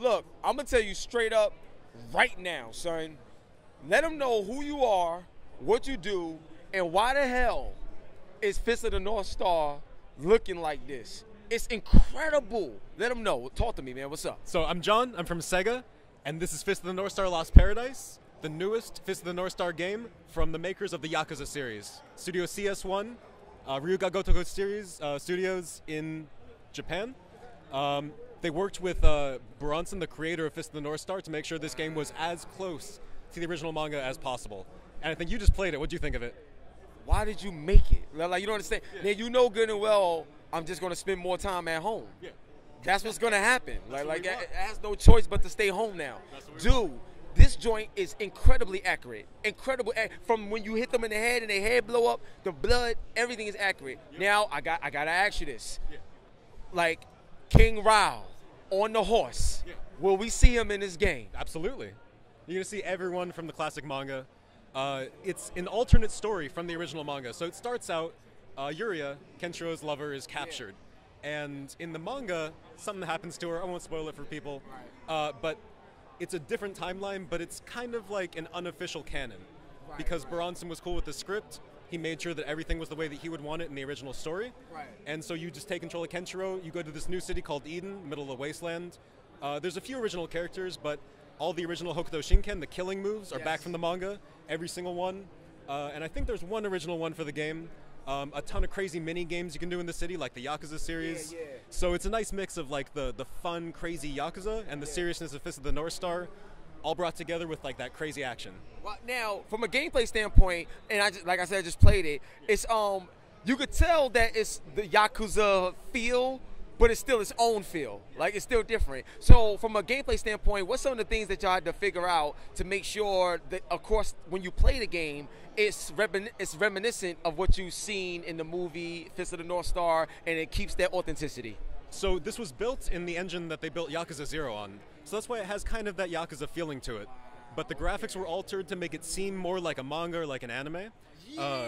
look, I'm going to tell you straight up right now, son. Let them know who you are, what you do, and why the hell is Fist of the North Star looking like this. It's incredible. Let them know. Talk to me, man. What's up? So I'm John. I'm from Sega, and this is Fist of the North Star Lost Paradise, the newest Fist of the North Star game from the makers of the Yakuza series. Studio CS1, Ryuga Gotoku series studios in Japan. They worked with Bronson, the creator of Fist of the North Star, to make sure this game was as close to the original manga as possible. And I think you just played it. What do you think of it? Why did you make it? Like, you don't understand. Yeah. Now, you know good and well I'm just going to spend more time at home. Yeah. That's what's going to happen. Like it has no choice but to stay home now. Dude, this joint is incredibly accurate. Incredible. From when you hit them in the head and their head blow up, the blood, everything is accurate. Yep. Now, I got to ask you this. Yeah. Like, King Rao on the horse. Yeah. Will we see him in this game? Absolutely. You're going to see everyone from the classic manga. It's an alternate story from the original manga. So it starts out, Yuria, Kenshiro's lover, is captured. Yeah. And in the manga, something happens to her. I won't spoil it for people. Right. But it's a different timeline, but it's kind of like an unofficial canon. Right. Because Bronson was cool with the script. He made sure that everything was the way that he would want it in the original story. Right. And so you just take control of Kenshiro, you go to this new city called Eden, middle of the wasteland. There's a few original characters, but all the original Hokuto Shinken, the killing moves, are back from the manga, every single one. And I think there's one original one for the game. A ton of crazy mini games you can do in the city, like the Yakuza series. Yeah. So it's a nice mix of like the fun, crazy Yakuza and the seriousness of Fist of the North Star, all brought together with like that crazy action. Well, now, from a gameplay standpoint, and like I said, I just played it. It's you could tell that it's the Yakuza feel, but it's still its own feel. Like, it's still different. So from a gameplay standpoint, what's some of the things that y'all had to figure out to make sure that, of course, when you play the game, it's reminiscent of what you've seen in the movie Fist of the North Star, and it keeps that authenticity? So this was built in the engine that they built Yakuza 0 on. So that's why it has kind of that Yakuza feeling to it. But the graphics were altered to make it seem more like a manga or like an anime. Yeah,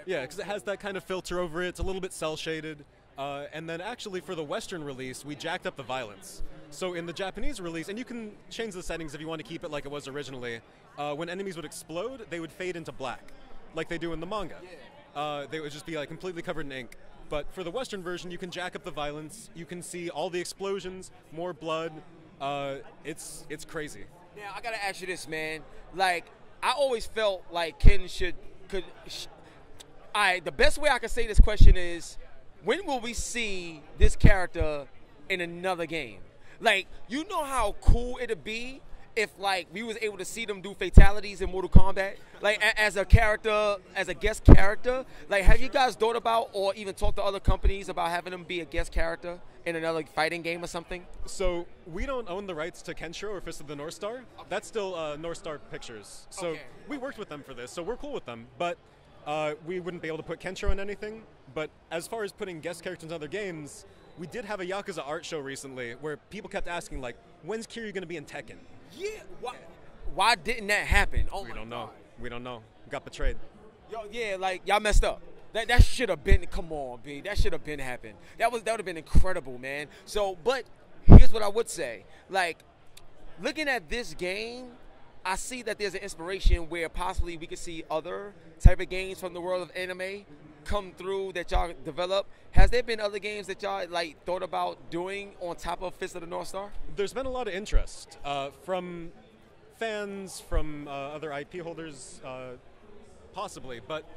because it has that kind of filter over it. It's a little bit cel-shaded. And then actually for the Western release, we jacked up the violence. So in the Japanese release, and you can change the settings if you want to keep it like it was originally, when enemies would explode, they would fade into black, like they do in the manga. They would just be like completely covered in ink. But for the Western version, you can jack up the violence. You can see all the explosions, more blood. It's crazy. Now, I gotta ask you this, man. Like, I always felt like Ken could. The best way I can say this question is, when will we see this character in another game? Like, you know how cool it'd be if, like, we was able to see them do fatalities in Mortal Kombat? Like, as a character, as a guest character? Like, have you guys thought about or even talked to other companies about having them be a guest character in another fighting game or something? So, we don't own the rights to Kenshiro or Fist of the North Star. Okay. That's still North Star Pictures. So, we worked with them for this, so we're cool with them. But we wouldn't be able to put Kenshiro in anything. But as far as putting guest characters in other games, we did have a Yakuza art show recently where people kept asking, like, when's Kiryu going to be in Tekken? Yeah, why didn't that happen? Oh, we don't know. We don't know. We got betrayed. Yo, yeah, like, y'all messed up. That should have been, come on, B. That should have been happened. That would have been incredible, man. So, but here's what I would say. Like, looking at this game, I see that there's an inspiration where possibly we could see other type of games from the world of anime come through that y'all develop. Has there been other games that y'all like thought about doing on top of Fist of the North Star? There's been a lot of interest from fans, from other IP holders, possibly, but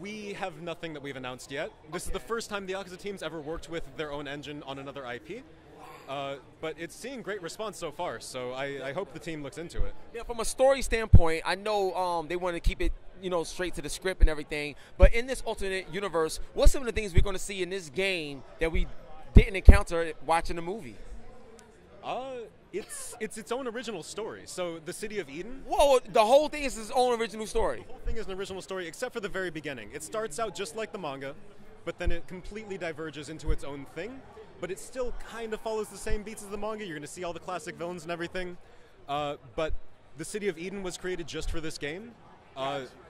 we have nothing that we've announced yet. This is the first time the Yakuza team's ever worked with their own engine on another IP. But it's seeing great response so far, so I hope the team looks into it. Yeah, from a story standpoint, I know they want to keep it, straight to the script and everything. But in this alternate universe, what's some of the things we're going to see in this game that we didn't encounter watching the movie? It's its own original story. So the city of Eden. Whoa, the whole thing is its own original story. The whole thing is an original story, except for the very beginning. It starts out just like the manga, but then it completely diverges into its own thing. But it still kind of follows the same beats as the manga. You're going to see all the classic villains and everything. But the City of Eden was created just for this game.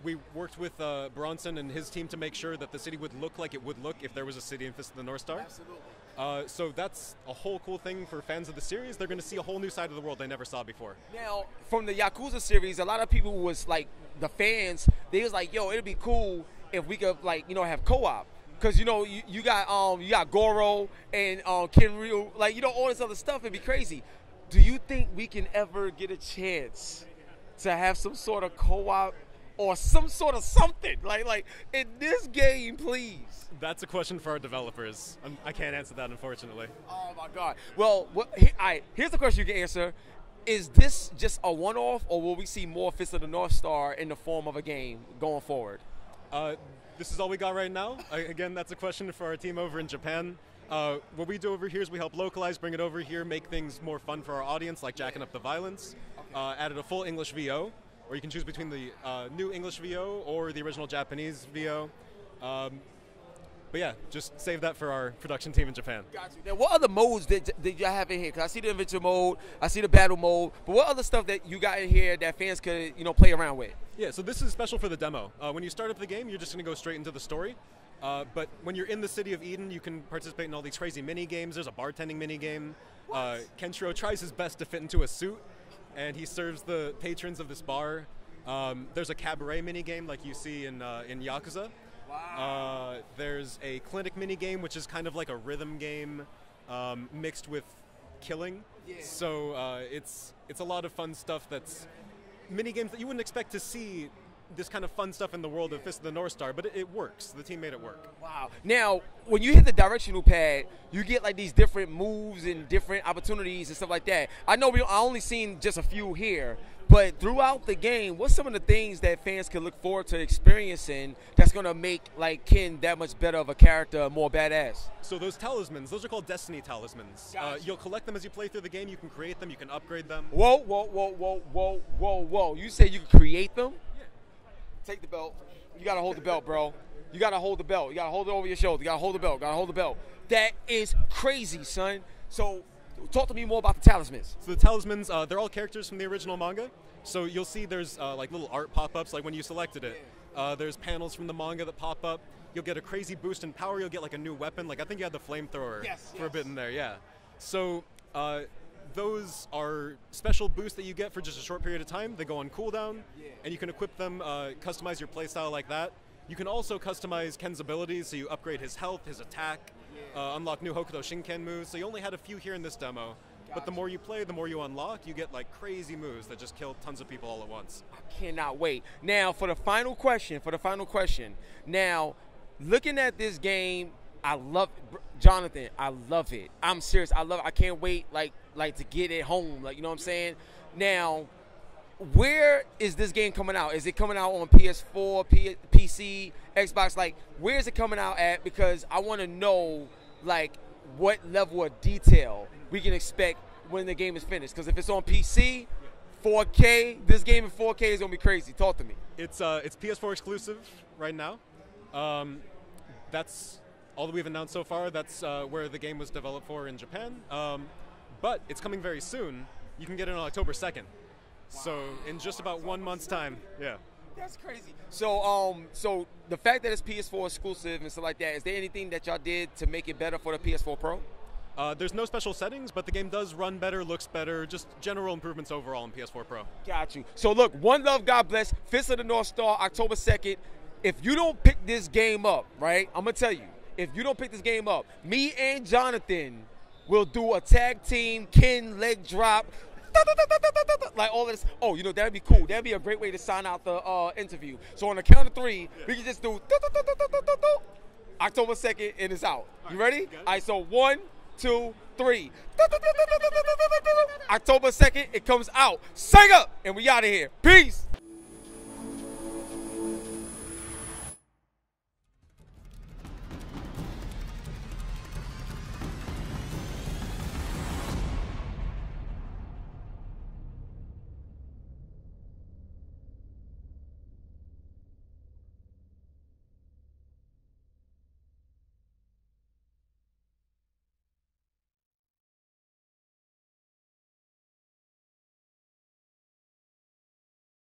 We worked with Bronson and his team to make sure that the city would look like it would look if there was a city in Fist of the North Star. Absolutely. So that's a whole cool thing for fans of the series. They're going to see a whole new side of the world they never saw before. Now, from the Yakuza series, a lot of people was like, the fans, they was like, yo, it'd be cool if we could, like, you know, have co-op. Because, you know, you got Goro and Kenryu, like, you know, all this other stuff. It'd be crazy. Do you think we can ever get a chance to have some sort of co-op or some sort of something like in this game, please? That's a question for our developers. I can't answer that, unfortunately. Oh my God. Well, here's the question you can answer: is this just a one-off, or will we see more Fist of the North Star in the form of a game going forward? This is all we got right now. Again, that's a question for our team over in Japan. What we do over here is we help localize, bring it over here, make things more fun for our audience, like jacking up the violence. Okay. Added a full English VO, or you can choose between the new English VO or the original Japanese VO. But yeah, just save that for our production team in Japan. Got you. Now, what other modes did y'all have in here? Because I see the adventure mode, I see the battle mode, but what other stuff that you got in here that fans could, you know, play around with? Yeah, so this is special for the demo. When you start up the game, you're just going to go straight into the story. But when you're in the city of Eden, you can participate in all these crazy mini games. There's a bartending mini game. Kenshiro tries his best to fit into a suit, and he serves the patrons of this bar. There's a cabaret mini game like you see in Yakuza. Wow. There's a clinic mini game, which is kind of like a rhythm game mixed with killing. Yeah. So it's a lot of fun stuff. That's mini games that you wouldn't expect to see. This kind of fun stuff in the world of Fist of the North Star, but it works. The team made it work. Wow. Now, when you hit the directional pad, you get like these different moves and different opportunities and stuff like that. I know I only seen just a few here, but throughout the game, what's some of the things that fans can look forward to experiencing that's going to make like Ken that much better of a character, more badass? So those talismans, those are called Destiny talismans. Gotcha. You'll collect them as you play through the game. You can create them. You can upgrade them. Whoa, whoa, whoa, whoa, whoa, whoa, whoa. You say you can create them? Take the belt. You gotta hold the belt, bro. You gotta hold the belt. You gotta hold it over your shoulder. You gotta hold the belt. Gotta hold the belt. That is crazy, son. So, talk to me more about the talismans. So the talismans, they're all characters from the original manga. So you'll see there's like little art pop-ups, like when you selected it. There's panels from the manga that pop up. You'll get a crazy boost in power. You'll get like a new weapon. Like I think you had the flamethrower for a bit in there. Yeah. So. Those are special boosts that you get for just a short period of time. They go on cooldown, and you can equip them, customize your playstyle like that. You can also customize Ken's abilities, so you upgrade his health, his attack, unlock new Hokuto Shinken moves. So you only had a few here in this demo, but the more you play, the more you unlock. You get like crazy moves that just kill tons of people all at once. I cannot wait. Now, for the final question, now, looking at this game, I love it. Jonathan, I love it. I'm serious. I love it. I can't wait like to get it home. Like, you know what I'm saying? Now, where is this game coming out? Is it coming out on PS4, PC, Xbox? Like, where is it coming out at? Because I want to know, like, what level of detail we can expect when the game is finished. Because if it's on PC, 4K, this game in 4K is going to be crazy. Talk to me. It's PS4 exclusive right now. That's all that we've announced so far. That's where the game was developed for in Japan. But it's coming very soon. You can get it on October 2nd. Wow. So in just about 1 month's time. Yeah. That's crazy. So so the fact that it's PS4 exclusive and stuff like that, is there anything that y'all did to make it better for the PS4 Pro? There's no special settings, but the game does run better, looks better, just general improvements overall in PS4 Pro. Got you. So look, one love, God bless. Fist of the North Star, October 2nd. If you don't pick this game up, right, I'm going to tell you, if you don't pick this game up, me and Jonathan will do a tag team Ken leg drop, like all of this. Oh, you know, that'd be cool. That'd be a great way to sign out the interview. So on the count of 3, we can just do October 2nd, and it's out. You ready? All right, so 1, 2, 3. October 2nd, it comes out. Sega! And we out of here. Peace!